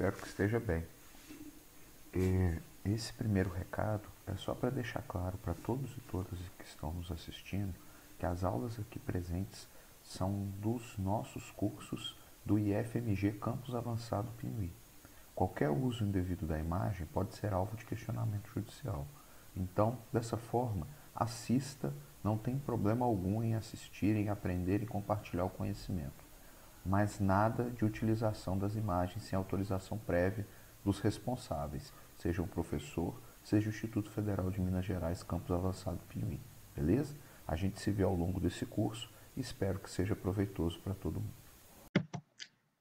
espero que esteja bem. Esse primeiro recado é só para deixar claro para todos e todas que estão nos assistindo que as aulas aqui presentes são dos nossos cursos do IFMG Campus Avançado Pinuí. Qualquer uso indevido da imagem pode ser alvo de questionamento judicial. Então, dessa forma, assista, não tem problema algum em assistir, em aprender e compartilhar o conhecimento. Mas nada de utilização das imagens sem autorização prévia dos responsáveis, seja o professor, seja o Instituto Federal de Minas Gerais, Campus Avançado Pinuí. Beleza? A gente se vê ao longo desse curso e espero que seja proveitoso para todo mundo.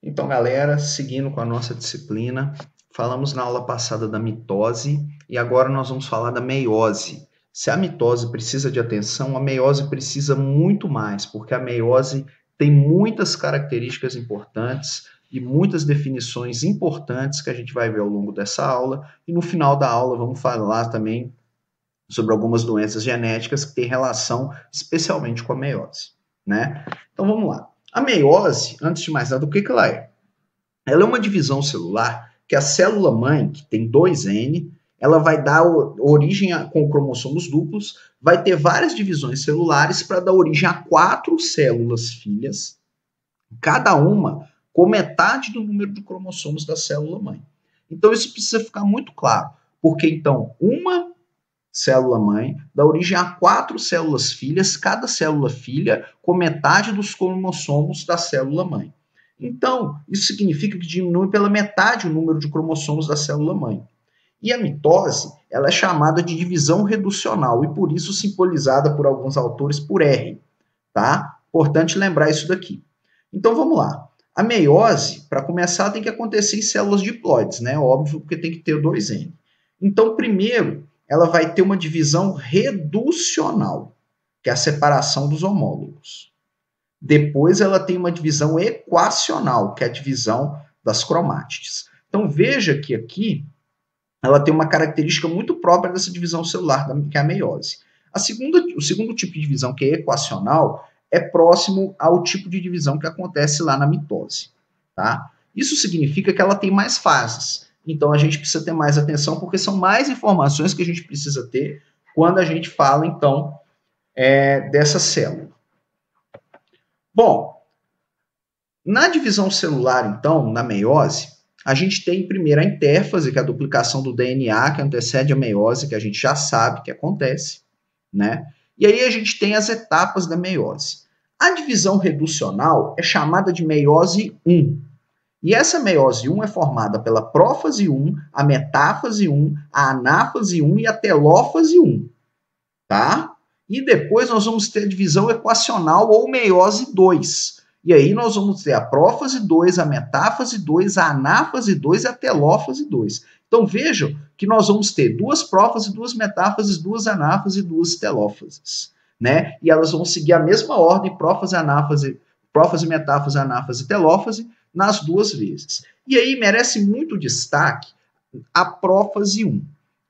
Então, galera, seguindo com a nossa disciplina, falamos na aula passada da mitose e agora nós vamos falar da meiose. Se a mitose precisa de atenção, a meiose precisa muito mais, porque a meiose tem muitas características importantes e muitas definições importantes que a gente vai ver ao longo dessa aula. E no final da aula vamos falar também sobre algumas doenças genéticas que têm relação especialmente com a meiose, né? Então vamos lá. A meiose, antes de mais nada, o que ela é? Ela é uma divisão celular que a célula-mãe, que tem 2N, ela vai dar origem com cromossomos duplos, vai ter várias divisões celulares para dar origem a 4 células filhas, cada uma com metade do número de cromossomos da célula-mãe. Então isso precisa ficar muito claro, porque então uma célula-mãe dá origem a 4 células filhas, cada célula filha com metade dos cromossomos da célula-mãe. Então, isso significa que diminui pela metade o número de cromossomos da célula-mãe. E a mitose, ela é chamada de divisão reducional e por isso simbolizada por alguns autores por R, tá? Importante lembrar isso daqui. Então, vamos lá. A meiose, para começar, tem que acontecer em células diploides, né? Óbvio, porque tem que ter 2N. Então, primeiro, ela vai ter uma divisão reducional, que é a separação dos homólogos. Depois ela tem uma divisão equacional, que é a divisão das cromátides. Então veja que aqui ela tem uma característica muito própria dessa divisão celular, que é a meiose. O segundo tipo de divisão, que é equacional, é próximo ao tipo de divisão que acontece lá na mitose. Tá? Isso significa que ela tem mais fases. Então a gente precisa ter mais atenção, porque são mais informações que a gente precisa ter quando a gente fala, então, dessa célula. Bom, na divisão celular, então, na meiose, a gente tem primeiro a intérfase, que é a duplicação do DNA, que antecede a meiose, que a gente já sabe que acontece, né? E aí a gente tem as etapas da meiose. A divisão reducional é chamada de meiose 1. E essa meiose 1 é formada pela prófase 1, a metáfase 1, a anáfase 1 e a telófase 1, tá? E depois nós vamos ter a divisão equacional ou meiose 2. E aí nós vamos ter a prófase 2, a metáfase 2, a anáfase 2 e a telófase 2. Então vejam que nós vamos ter 2 prófases, 2 metáfases, 2 anáfases e 2 telófases, né? E elas vão seguir a mesma ordem, prófase, metáfase, anáfase e telófase, nas 2 vezes. E aí merece muito destaque a prófase 1.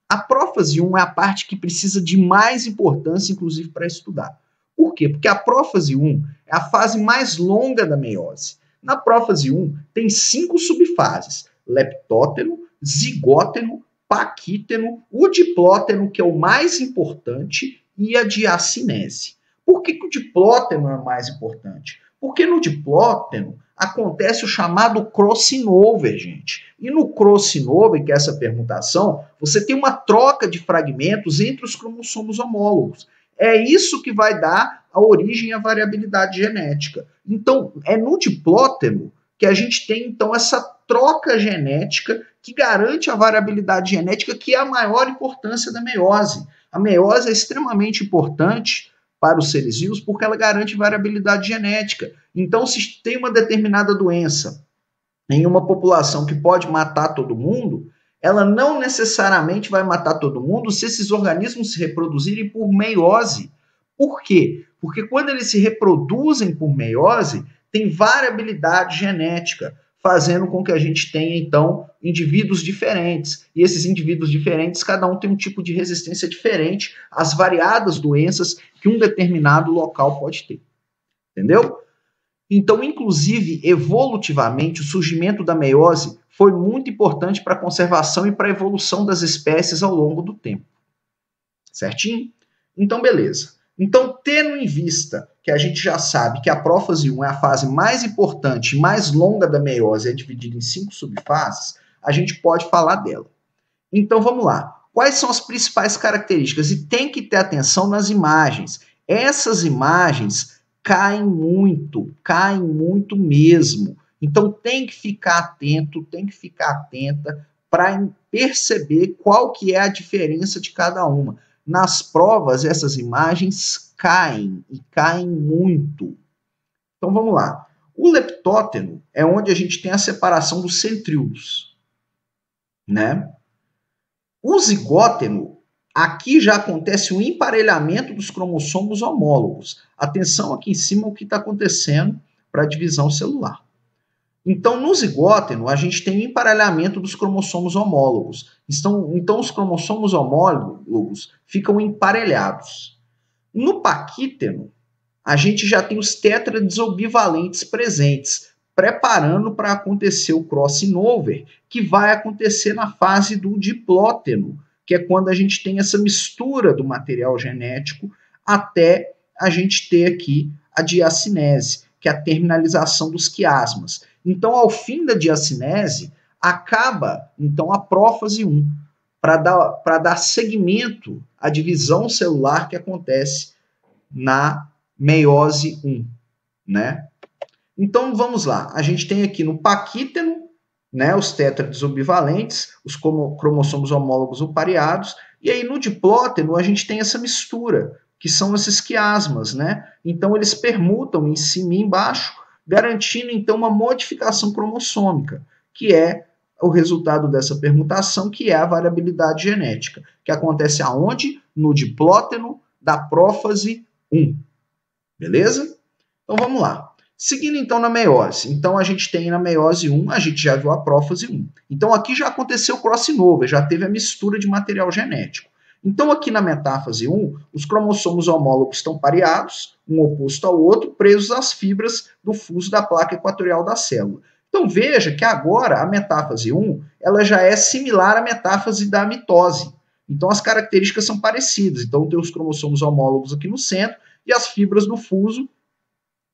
A prófase 1 é a parte que precisa de mais importância, inclusive, para estudar. Por quê? Porque a prófase 1 é a fase mais longa da meiose. Na prófase 1 tem 5 subfases: leptóteno, zigóteno, paquíteno, o diplóteno, que é o mais importante, e a diacinese. Por que o diplóteno é o mais importante? Porque no diplóteno acontece o chamado crossover, gente. E no crossover, que é essa permutação, você tem uma troca de fragmentos entre os cromossomos homólogos. É isso que vai dar a origem à variabilidade genética. Então, é no diplóteno que a gente tem, então, essa troca genética que garante a variabilidade genética, que é a maior importância da meiose. A meiose é extremamente importante para os seres vivos porque ela garante variabilidade genética. Então, se tem uma determinada doença em uma população que pode matar todo mundo, ela não necessariamente vai matar todo mundo se esses organismos se reproduzirem por meiose. Por quê? Porque quando eles se reproduzem por meiose, tem variabilidade genética, fazendo com que a gente tenha, então, indivíduos diferentes. E esses indivíduos diferentes, cada um tem um tipo de resistência diferente às variadas doenças que um determinado local pode ter. Entendeu? Então, inclusive, evolutivamente, o surgimento da meiose foi muito importante para a conservação e para a evolução das espécies ao longo do tempo. Certinho? Então, beleza. Então, tendo em vista que a gente já sabe que a prófase 1 é a fase mais importante e mais longa da meiose, é dividida em 5 subfases, a gente pode falar dela. Então, vamos lá. Quais são as principais características? E tem que ter atenção nas imagens. Essas imagens caem muito mesmo. Então, tem que ficar atento, tem que ficar atenta para perceber qual que é a diferença de cada uma. Nas provas, essas imagens caem, e caem muito. Então, vamos lá. O leptóteno é onde a gente tem a separação dos centríolos, né? O zigóteno, aqui já acontece o emparelhamento dos cromossomos homólogos. Atenção aqui em cima o que está acontecendo para a divisão celular. Então, no zigóteno, a gente tem o emparelhamento dos cromossomos homólogos. Então, os cromossomos homólogos ficam emparelhados. No paquíteno, a gente já tem os tetradesobivalentes presentes, preparando para acontecer o crossing over, que vai acontecer na fase do diplóteno, que é quando a gente tem essa mistura do material genético até a gente ter aqui a diacinese, que é a terminalização dos quiasmas. Então, ao fim da diacinese, acaba então a prófase 1, para dar seguimento à divisão celular que acontece na meiose 1, né? Então, vamos lá. A gente tem aqui no paquíteno, né, os tetradesobivalentes, os cromossomos homólogos ou pareados, e aí no diplóteno a gente tem essa mistura, que são esses quiasmas, né? Então, eles permutam em cima e embaixo, garantindo, então, uma modificação cromossômica, que é o resultado dessa permutação, que é a variabilidade genética, que acontece aonde? No diplóteno da prófase 1. Beleza? Então, vamos lá. Seguindo, então, na meiose. Então, a gente tem na meiose 1, a gente já viu a prófase 1. Então, aqui já aconteceu o crossing over, já teve a mistura de material genético. Então, aqui na metáfase 1, os cromossomos homólogos estão pareados, um oposto ao outro, presos às fibras do fuso da placa equatorial da célula. Então, veja que agora a metáfase 1 ela já é similar à metáfase da mitose. Então, as características são parecidas. Então, tem os cromossomos homólogos aqui no centro e as fibras do fuso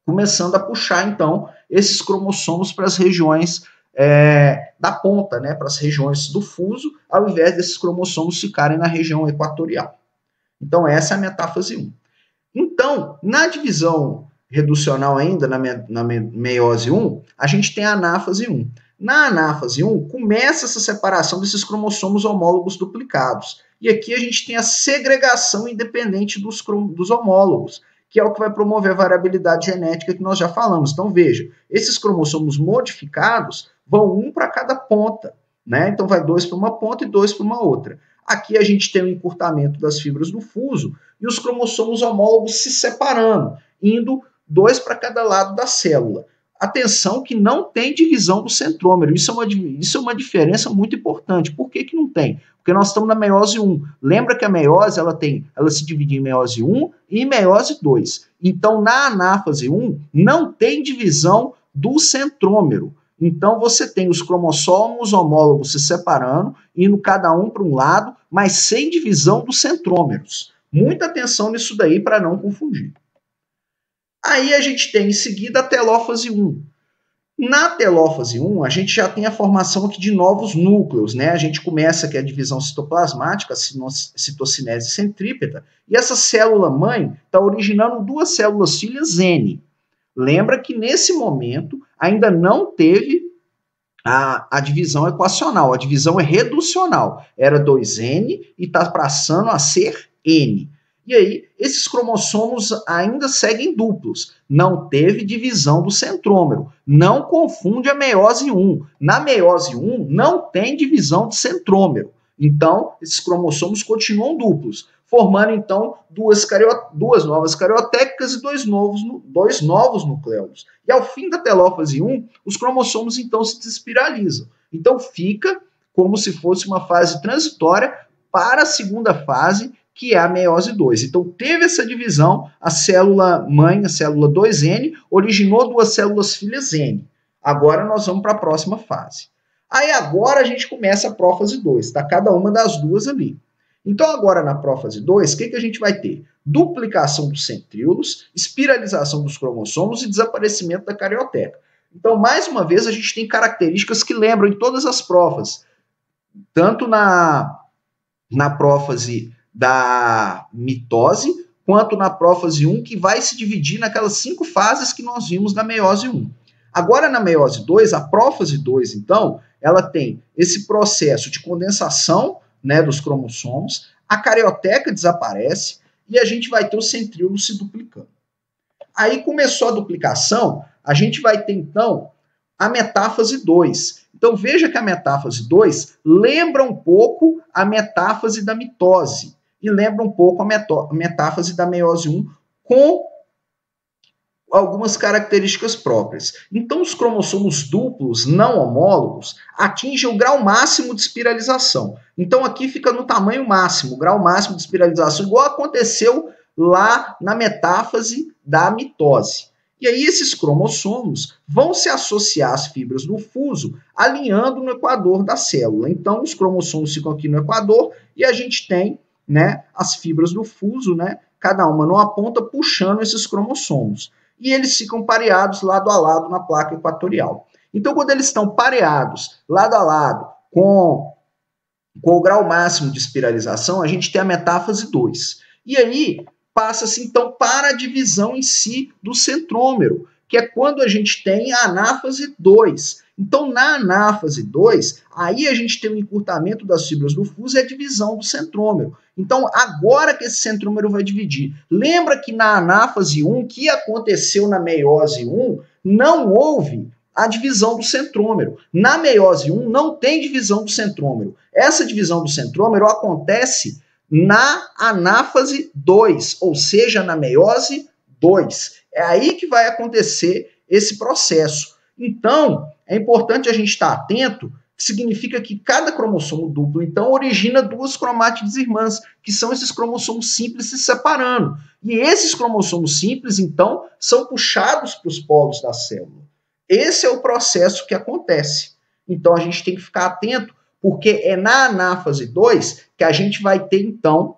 começando a puxar, então, esses cromossomos para as regiões da ponta, né, para as regiões do fuso, ao invés desses cromossomos ficarem na região equatorial. Então, essa é a metáfase 1. Então, na divisão reducional ainda, na meiose 1, a gente tem a anáfase 1. Na anáfase 1, começa essa separação desses cromossomos homólogos duplicados. E aqui a gente tem a segregação independente dos homólogos, que é o que vai promover a variabilidade genética que nós já falamos. Então, veja, esses cromossomos modificados vão um para cada ponta, né? Então, vai 2 para uma ponta e 2 para uma outra. Aqui a gente tem o encurtamento das fibras do fuso e os cromossomos homólogos se separando, indo 2 para cada lado da célula. Atenção que não tem divisão do centrômero. Isso é uma diferença muito importante. Por que não tem? Porque nós estamos na meiose 1. Lembra que a meiose ela se divide em meiose 1 e meiose 2. Então, na anáfase 1, não tem divisão do centrômero. Então, você tem os cromossomos homólogos se separando, indo cada um para um lado, mas sem divisão dos centrômeros. Muita atenção nisso daí para não confundir. Aí a gente tem em seguida a telófase 1. Na telófase 1, a gente já tem a formação aqui de novos núcleos, né? A gente começa aqui a divisão citoplasmática, a citocinese centrípeta, e essa célula-mãe está originando 2 células filhas N. Lembra que nesse momento ainda não teve a divisão equacional, a divisão é reducional. Era 2N e está passando a ser N. E aí, esses cromossomos ainda seguem duplos. Não teve divisão do centrômero. Não confunde a meiose 1. Na meiose 1, não tem divisão de centrômero. Então, esses cromossomos continuam duplos, formando, então, 2 novas cariotécticas e 2 novos nucleolos. E ao fim da telófase 1, os cromossomos, então, se desespiralizam. Então, fica como se fosse uma fase transitória para a segunda fase, que é a meiose 2. Então, teve essa divisão, a célula-mãe, a célula 2N, originou 2 células filhas N. Agora, nós vamos para a próxima fase. Aí agora a gente começa a prófase 2, tá? Cada uma das duas ali. Então agora na prófase 2, o que a gente vai ter? Duplicação dos centríolos, espiralização dos cromossomos e desaparecimento da carioteca. Então, mais uma vez, a gente tem características que lembram em todas as prófases, tanto na prófase da mitose, quanto na prófase 1, que vai se dividir naquelas 5 fases que nós vimos na meiose 1. Agora, na meiose 2, a prófase 2, então, ela tem esse processo de condensação, né, dos cromossomos, a carioteca desaparece e a gente vai ter o centríolo se duplicando. Aí começou a duplicação, a gente vai ter, então, a metáfase 2. Então, veja que a metáfase 2 lembra um pouco a metáfase da mitose e lembra um pouco a metáfase da meiose 1 com algumas características próprias. Então, os cromossomos duplos não homólogos atingem o grau máximo de espiralização. Então, aqui fica no tamanho máximo, o grau máximo de espiralização, igual aconteceu lá na metáfase da mitose. E aí esses cromossomos vão se associar às fibras do fuso, alinhando no equador da célula. Então, os cromossomos ficam aqui no equador e a gente tem, né, as fibras do fuso, né, cada uma numa ponta, puxando esses cromossomos. E eles ficam pareados lado a lado na placa equatorial. Então, quando eles estão pareados lado a lado com o grau máximo de espiralização, a gente tem a metáfase 2. E aí passa-se, então, para a divisão em si do centrômero, que é quando a gente tem a anáfase 2. Então, na anáfase 2, aí a gente tem o encurtamento das fibras do fuso e a divisão do centrômero. Então, agora que esse centrômero vai dividir. Lembra que na anáfase 1, que aconteceu na meiose 1, não houve a divisão do centrômero. Na meiose 1, não tem divisão do centrômero. Essa divisão do centrômero acontece na anáfase 2, ou seja, na meiose 2. É aí que vai acontecer esse processo. Então, é importante a gente estar atento, que significa que cada cromossomo duplo, então, origina 2 cromátides irmãs, que são esses cromossomos simples se separando. E esses cromossomos simples, então, são puxados para os polos da célula. Esse é o processo que acontece. Então, a gente tem que ficar atento, porque é na anáfase 2 que a gente vai ter, então,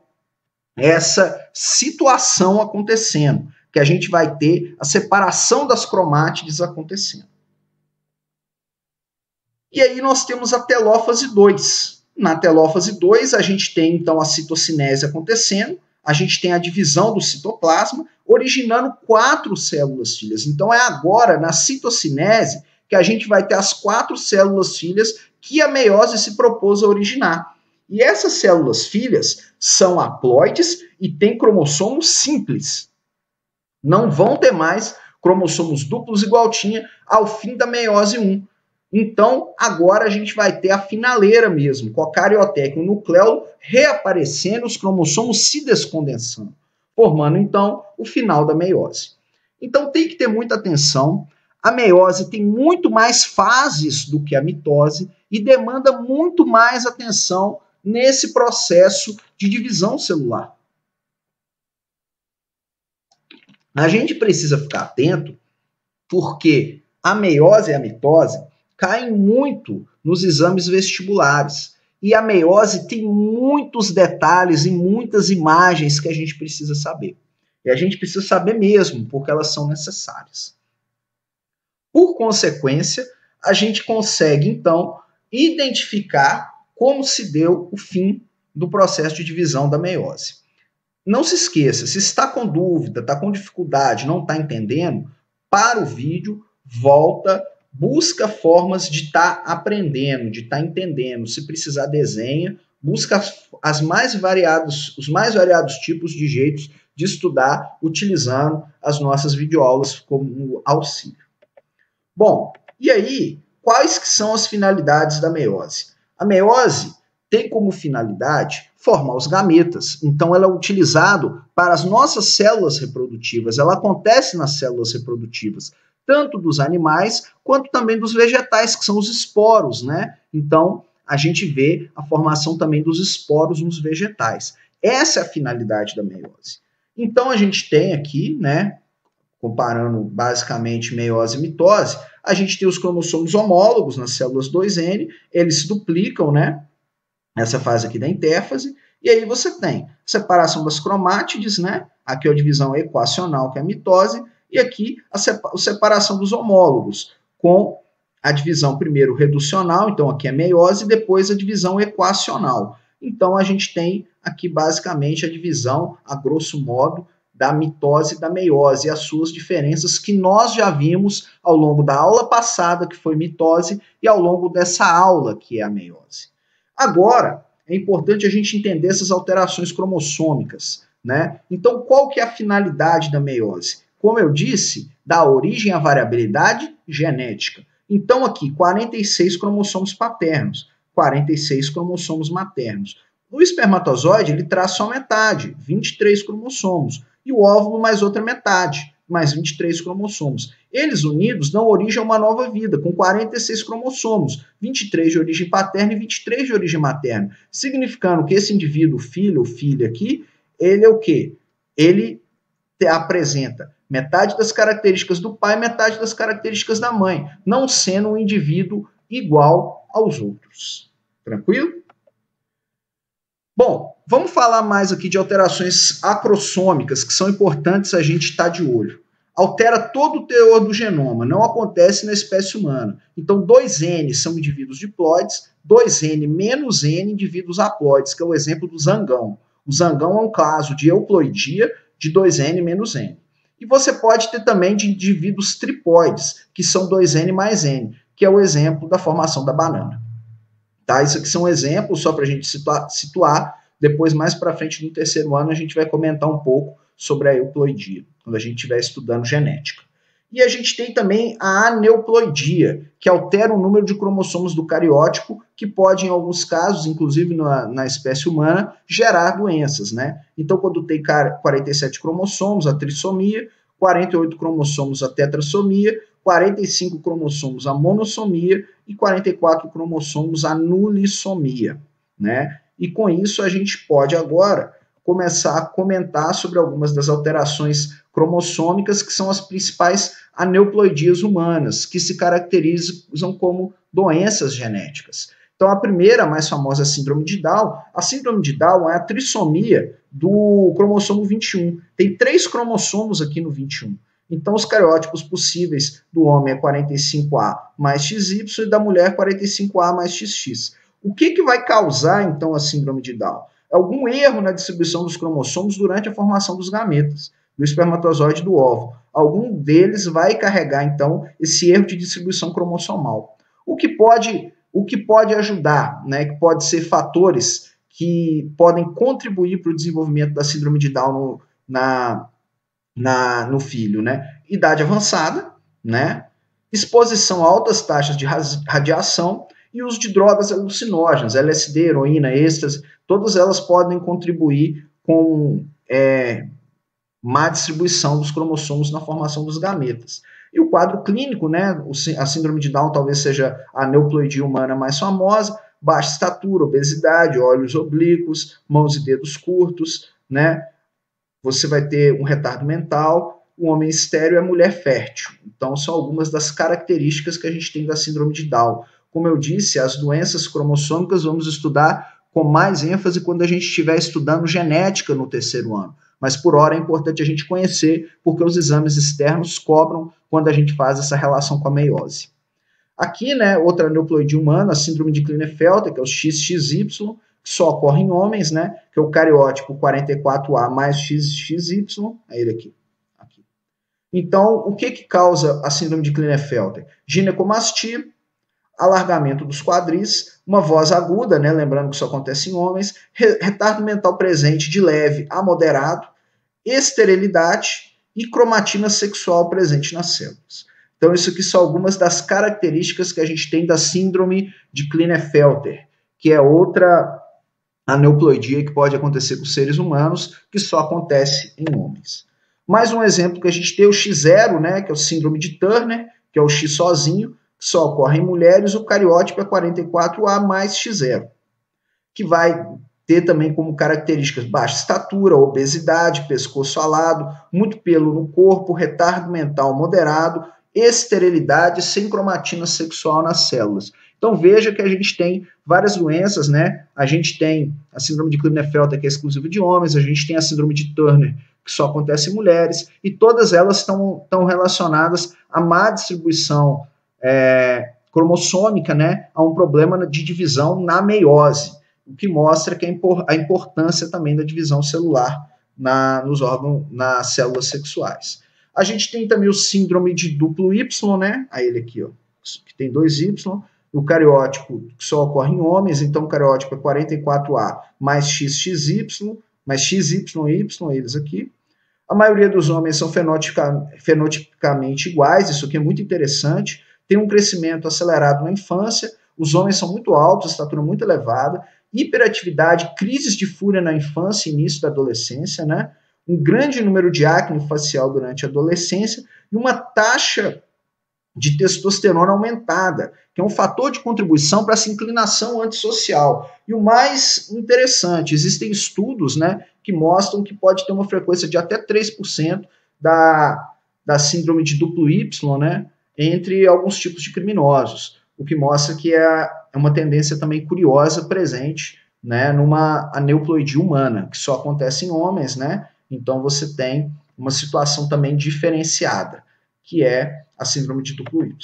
essa situação acontecendo, que a gente vai ter a separação das cromátides acontecendo. E aí nós temos a telófase 2. Na telófase 2, a gente tem, então, a citocinese acontecendo, a gente tem a divisão do citoplasma, originando 4 células filhas. Então, é agora, na citocinese, que a gente vai ter as 4 células filhas que a meiose se propôs a originar. E essas células filhas são haploides e têm cromossomos simples. Não vão ter mais cromossomos duplos igual tinha ao fim da meiose 1. Então, agora a gente vai ter a finaleira mesmo, com a carioteca e o nucleolo reaparecendo, os cromossomos se descondensando, formando, então, o final da meiose. Então, tem que ter muita atenção. A meiose tem muito mais fases do que a mitose e demanda muito mais atenção nesse processo de divisão celular. A gente precisa ficar atento porque a meiose e a mitose caem muito nos exames vestibulares. E a meiose tem muitos detalhes e muitas imagens que a gente precisa saber. E a gente precisa saber mesmo, porque elas são necessárias. Por consequência, a gente consegue, então, identificar como se deu o fim do processo de divisão da meiose. Não se esqueça, se está com dúvida, está com dificuldade, não está entendendo, para o vídeo, volta, busca formas de estar aprendendo, de estar entendendo. Se precisar, desenha, busca os mais variados tipos de jeitos de estudar, utilizando as nossas videoaulas como auxílio. Bom, e aí, quais que são as finalidades da meiose? A meiose tem como finalidade formar os gametas. Então, ela é utilizada para as nossas células reprodutivas. Ela acontece nas células reprodutivas, tanto dos animais, quanto também dos vegetais, que são os esporos, né? Então, a gente vê a formação também dos esporos nos vegetais. Essa é a finalidade da meiose. Então, a gente tem aqui, né, comparando basicamente meiose e mitose, a gente tem os cromossomos homólogos nas células 2N, eles se duplicam, né? Essa fase aqui da intérfase, e aí você tem separação das cromátides, né? Aqui é a divisão equacional, que é a mitose, e aqui a separação dos homólogos, com a divisão primeiro reducional, então aqui é meiose, e depois a divisão equacional. Então a gente tem aqui basicamente a divisão, a grosso modo, da mitose e da meiose, e as suas diferenças que nós já vimos ao longo da aula passada, que foi mitose, e ao longo dessa aula, que é a meiose. Agora, é importante a gente entender essas alterações cromossômicas, né? Então, qual que é a finalidade da meiose? Como eu disse, dá origem à variabilidade genética. Então, aqui, 46 cromossomos paternos, 46 cromossomos maternos. O espermatozoide, ele traz só metade, 23 cromossomos, e o óvulo mais outra metade, mais 23 cromossomos. Eles unidos dão origem a uma nova vida, com 46 cromossomos, 23 de origem paterna e 23 de origem materna, significando que esse indivíduo, filho ou filha aqui, ele é o quê? Ele apresenta metade das características do pai, metade das características da mãe, não sendo um indivíduo igual aos outros. Tranquilo? Bom, vamos falar mais aqui de alterações acrossômicas, que são importantes a gente estar de olho. Altera todo o teor do genoma, não acontece na espécie humana. Então, 2N são indivíduos diploides, 2N menos N indivíduos haploides, que é o exemplo do zangão. O zangão é um caso de euploidia de 2N menos N. E você pode ter também de indivíduos triploides, que são 2N mais N, que é o exemplo da formação da banana. Tá? Isso aqui são exemplos, só para a gente situar. Depois, mais para frente, no terceiro ano, a gente vai comentar um pouco sobre a euploidia, quando a gente estiver estudando genética. E a gente tem também a aneuploidia, que altera o número de cromossomos do cariótipo, que pode, em alguns casos, inclusive na espécie humana, gerar doenças, né? Então, quando tem 47 cromossomos, a trissomia, 48 cromossomos, a tetrassomia, 45 cromossomos, a monossomia, e 44 cromossomos, a nulissomia, né? E com isso, a gente pode agora começar a comentar sobre algumas das alterações cromossômicas que são as principais aneuploidias humanas, que se caracterizam como doenças genéticas. Então, a primeira, a mais famosa, é a síndrome de Down. A síndrome de Down é a trissomia do cromossomo 21. Tem 3 cromossomos aqui no 21. Então, os cariótipos possíveis do homem é 45A mais XY e da mulher 45A mais XX. O que vai causar, então, a síndrome de Down? Algum erro na distribuição dos cromossomos durante a formação dos gametas, do espermatozoide e do óvulo. Algum deles vai carregar, então, esse erro de distribuição cromossomal. O que pode ajudar, né, que pode ser fatores que podem contribuir para o desenvolvimento da síndrome de Down no filho, né? Idade avançada, né? Exposição a altas taxas de radiação e uso de drogas alucinógenas, LSD, heroína, êxtase, todas elas podem contribuir com má distribuição dos cromossomos na formação dos gametas. E o quadro clínico, né, a síndrome de Down talvez seja a aneuploidia humana mais famosa, baixa estatura, obesidade, olhos oblíquos, mãos e dedos curtos, né? Você vai ter um retardo mental, o homem estéril e a mulher fértil. Então, são algumas das características que a gente tem da síndrome de Down. Como eu disse, as doenças cromossômicas vamos estudar com mais ênfase quando a gente estiver estudando genética no terceiro ano. Mas, por hora, é importante a gente conhecer, porque os exames externos cobram quando a gente faz essa relação com a meiose. Aqui, né, outra aneuploidia humana, a síndrome de Klinefelter, que é o XXY, que só ocorre em homens, né, que é o cariótipo 44A mais XXY, é ele aqui. Então, o que causa a síndrome de Klinefelter? Ginecomastia, alargamento dos quadris, uma voz aguda, né, lembrando que isso acontece em homens, retardo mental presente de leve a moderado, esterilidade e cromatina sexual presente nas células. Então, isso aqui são algumas das características que a gente tem da síndrome de Klinefelter, que é outra aneuploidia que pode acontecer com seres humanos, que só acontece em homens. Mais um exemplo que a gente tem é o X0, né, que é o síndrome de Turner, que é o X sozinho, que só ocorre em mulheres, o cariótipo é 44A mais X0, que vai ter também como características baixa estatura, obesidade, pescoço alado, muito pelo no corpo, retardo mental moderado, esterilidade sem cromatina sexual nas células. Então veja que a gente tem várias doenças, né? A gente tem a síndrome de Klinefelter, que é exclusiva de homens, a gente tem a síndrome de Turner, que só acontece em mulheres, e todas elas estão relacionadas à má distribuição cromossômica, né? A um problema de divisão na meiose, o que mostra que a importância também da divisão celular nos órgãos, nas células sexuais. A gente tem também o síndrome de duplo Y, né? Aí ele aqui, ó, que tem 2Y, o cariótipo que só ocorre em homens, então o cariótipo é 44A mais XXY, mais XYY, eles aqui. A maioria dos homens são fenotipicamente iguais, isso aqui é muito interessante. Tem um crescimento acelerado na infância, os homens são muito altos, estatura muito elevada, hiperatividade, crises de fúria na infância e início da adolescência, né? Um grande número de acne facial durante a adolescência e uma taxa de testosterona aumentada, que é um fator de contribuição para essa inclinação antissocial. E o mais interessante, existem estudos, né, que mostram que pode ter uma frequência de até 3% da síndrome de duplo Y, né, entre alguns tipos de criminosos, o que mostra que é uma tendência também curiosa presente, né, numa aneuploidia humana, que só acontece em homens, né, então você tem uma situação também diferenciada, que é a síndrome de duplo Y.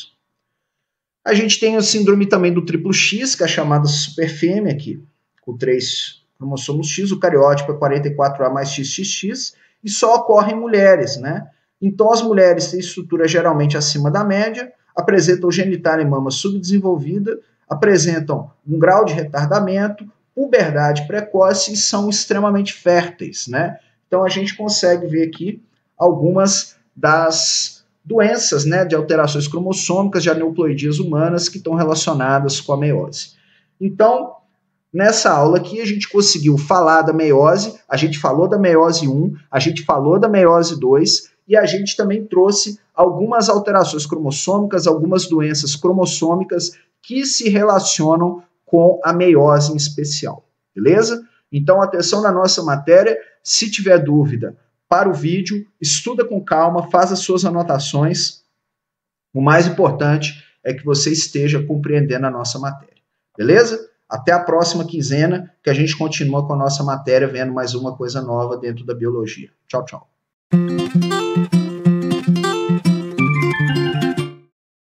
A gente tem a síndrome também do triplo X, que é a chamada superfêmea aqui, com 3 cromossomos X, o cariótipo é 44A mais XXX, e só ocorre em mulheres, né? Então as mulheres têm estrutura geralmente acima da média, apresentam genitália e mama subdesenvolvida, apresentam um grau de retardamento, puberdade precoce e são extremamente férteis, né? Então a gente consegue ver aqui algumas das doenças, né, de alterações cromossômicas, de aneuploidias humanas que estão relacionadas com a meiose. Então, nessa aula aqui, a gente conseguiu falar da meiose, a gente falou da meiose 1, a gente falou da meiose 2, e a gente também trouxe algumas alterações cromossômicas, algumas doenças cromossômicas que se relacionam com a meiose em especial, beleza? Então, atenção na nossa matéria, se tiver dúvida, para o vídeo, estuda com calma, faz as suas anotações. O mais importante é que você esteja compreendendo a nossa matéria. Beleza? Até a próxima quinzena, que a gente continua com a nossa matéria, vendo mais uma coisa nova dentro da biologia. Tchau, tchau.